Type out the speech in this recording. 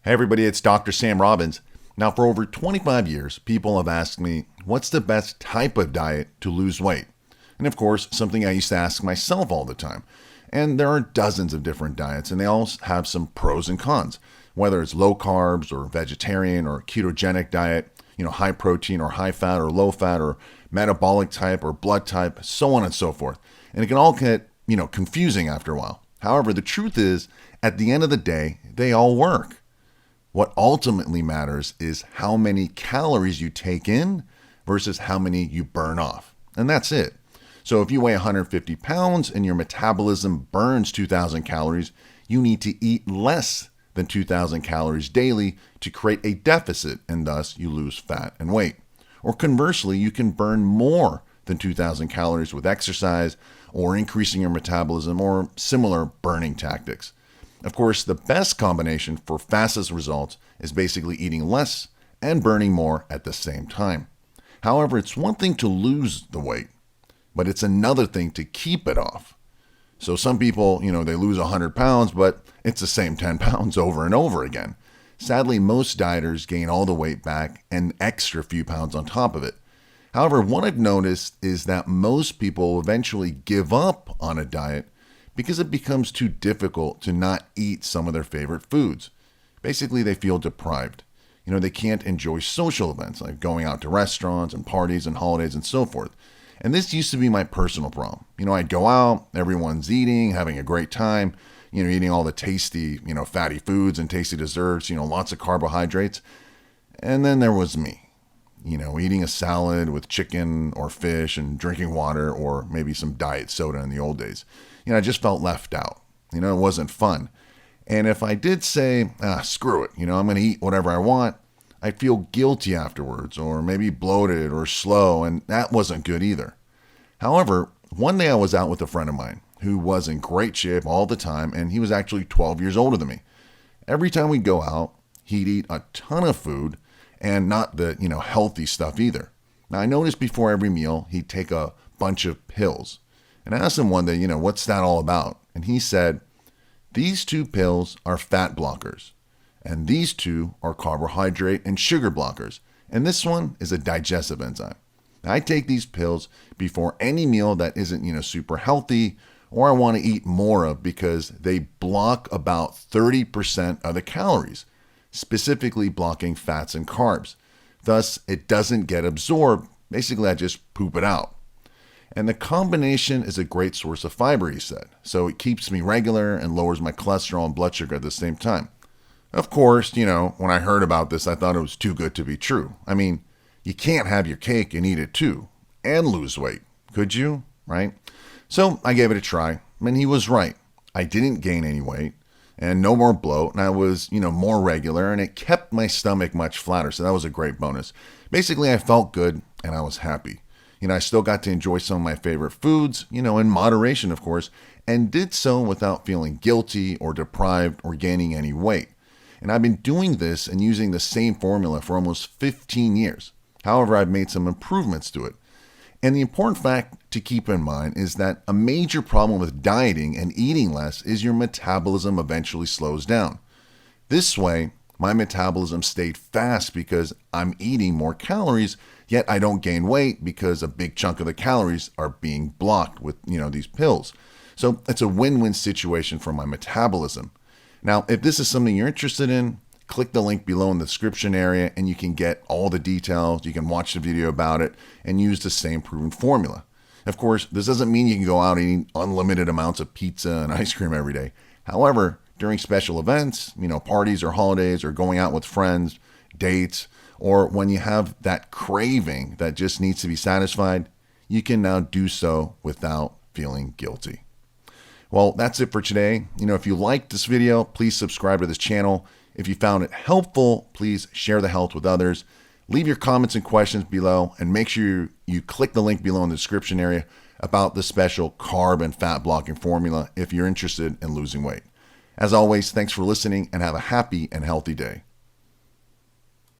Hey everybody, it's Dr. Sam Robbins. Now, for over 25 years, people have asked me, what's the best type of diet to lose weight? And of course, something I used to ask myself all the time. And there are dozens of different diets, and they all have some pros and cons. Whether it's low carbs or vegetarian or ketogenic diet, high protein or high fat or low fat or metabolic type or blood type, so on and so forth. And it can all get, confusing after a while. However, the truth is, at the end of the day, they all work. What ultimately matters is how many calories you take in versus how many you burn off. And that's it. So if you weigh 150 pounds and your metabolism burns 2,000 calories, you need to eat less than 2,000 calories daily to create a deficit, and thus you lose fat and weight. Or conversely, you can burn more than 2,000 calories with exercise or increasing your metabolism or similar burning tactics. Of course, the best combination for fastest results is basically eating less and burning more at the same time. However, it's one thing to lose the weight, but it's another thing to keep it off. So some people, they lose 100 pounds, but it's the same 10 pounds over and over again. Sadly, most dieters gain all the weight back and extra few pounds on top of it. However, what I've noticed is that most people eventually give up on a diet because it becomes too difficult to not eat some of their favorite foods. Basically, they feel deprived. They can't enjoy social events like going out to restaurants and parties and holidays and so forth. And this used to be my personal problem. I'd go out, everyone's eating, having a great time, eating all the tasty, fatty foods and tasty desserts, lots of carbohydrates. And then there was me, eating a salad with chicken or fish and drinking water or maybe some diet soda in the old days. I just felt left out. It wasn't fun. And if I did say, screw it, I'm going to eat whatever I want, I'd feel guilty afterwards or maybe bloated or slow, and that wasn't good either. However, one day I was out with a friend of mine who was in great shape all the time, and he was actually 12 years older than me. Every time we'd go out, he'd eat a ton of food and not the, healthy stuff either. Now, I noticed before every meal, he'd take a bunch of pills. And I asked him one day, what's that all about? And he said, these 2 pills are fat blockers, and these 2 are carbohydrate and sugar blockers, and this one is a digestive enzyme. Now, I take these pills before any meal that isn't, super healthy or I want to eat more of because they block about 30% of the calories, specifically blocking fats and carbs. Thus, it doesn't get absorbed. Basically, I just poop it out. And the combination is a great source of fiber, he said. So it keeps me regular and lowers my cholesterol and blood sugar at the same time. Of course, when I heard about this, I thought it was too good to be true. I mean, you can't have your cake and eat it too and lose weight, could you? Right? So I gave it a try, and he was right. I didn't gain any weight and no more bloat, and I was, more regular, and it kept my stomach much flatter. So that was a great bonus. Basically, I felt good and I was happy. I still got to enjoy some of my favorite foods, in moderation, of course, and did so without feeling guilty or deprived or gaining any weight. And I've been doing this and using the same formula for almost 15 years. However, I've made some improvements to it. And the important fact to keep in mind is that a major problem with dieting and eating less is your metabolism eventually slows down. This way, my metabolism stayed fast because I'm eating more calories, yet I don't gain weight because a big chunk of the calories are being blocked with, these pills. So it's a win-win situation for my metabolism. Now, if this is something you're interested in, click the link below in the description area and you can get all the details. You can watch the video about it and use the same proven formula. Of course, this doesn't mean you can go out and eat unlimited amounts of pizza and ice cream every day. However, during special events, parties or holidays or going out with friends, dates, or when you have that craving that just needs to be satisfied, you can now do so without feeling guilty. Well, that's it for today. If you liked this video, please subscribe to this channel. If you found it helpful, please share the health with others. Leave your comments and questions below, and make sure you click the link below in the description area about the special carb and fat blocking formula if you're interested in losing weight. As always, thanks for listening and have a happy and healthy day.